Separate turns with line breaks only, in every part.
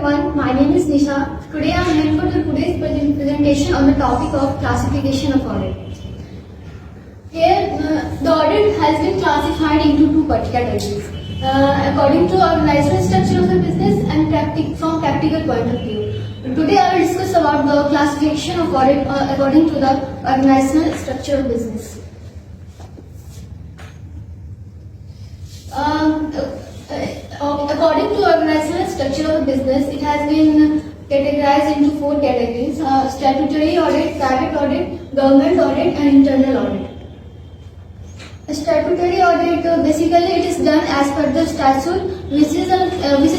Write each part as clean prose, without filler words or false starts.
everyone, my name is Nisha. Today I am here for today's presentation on the topic of classification of audit. Here, the audit has been classified into two categories according to organizational structure of the business and from practical point of view. Today I will discuss about the classification of audit according to the organizational structure of business. According to organizational structure of business, it has been categorized into four categories: statutory audit, private audit, government audit, and internal audit. A statutory audit, basically it is done as per the statute, which is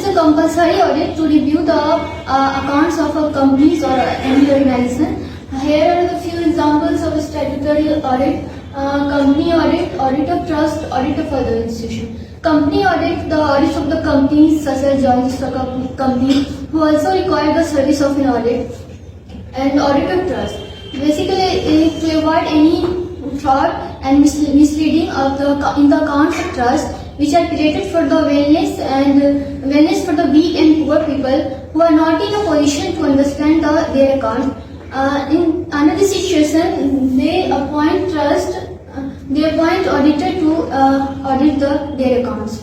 a compulsory audit to review the accounts of a companies or any organization. Here are the few examples of a statutory audit: company audit, audit of trust, audit of other institution. Company audit, the audit of the companies such as joint stock company who also require the service of an audit. And audit of trust, basically to avoid any fraud and misleading in the accounts of trust, which are created for the wellness for the weak and poor people who are not in a position to understand their account. In another situation, they appoint auditor to audit their accounts.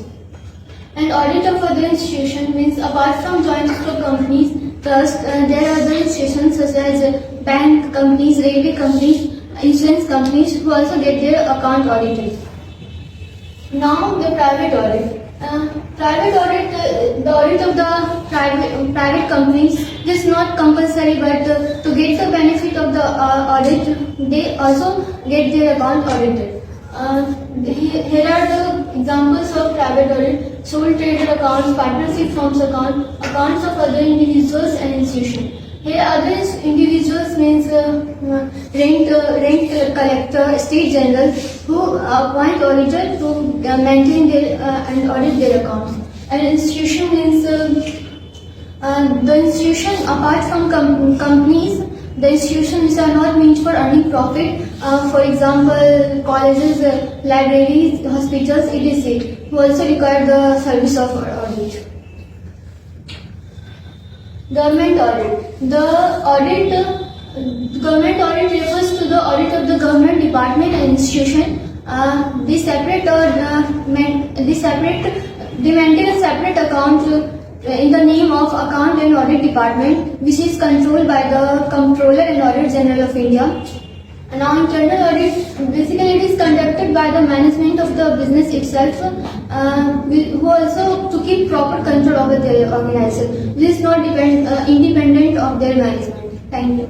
And audit of other institutions means apart from joint stock companies, trust, there are other institutions such as bank companies, railway companies, insurance companies who also get their account audited. Now the private audit. Private audit, the audit of the private companies is not compulsory, but to get the benefit of the audit, they also get their account audited. Here are the examples of private audit: sole trader accounts, partnership firms account, accounts of other individuals and institutions. Here other individuals means rent collector, state general, who appoint auditor to maintain their and audit their accounts. And institution means the institution apart from companies, the institutions which are not meant for earning profit, for example colleges, libraries, hospitals, etc., who also require the service of audit. Government audit. Government audit refers to the audit of the government department and institution. They maintain a separate account in the name of Account and Audit Department, which is controlled by the Comptroller and Auditor General of India. And now internal audit, basically it is conducted by the management of the business itself, who also to keep proper control over their organization. This is not independent of their management. Thank you.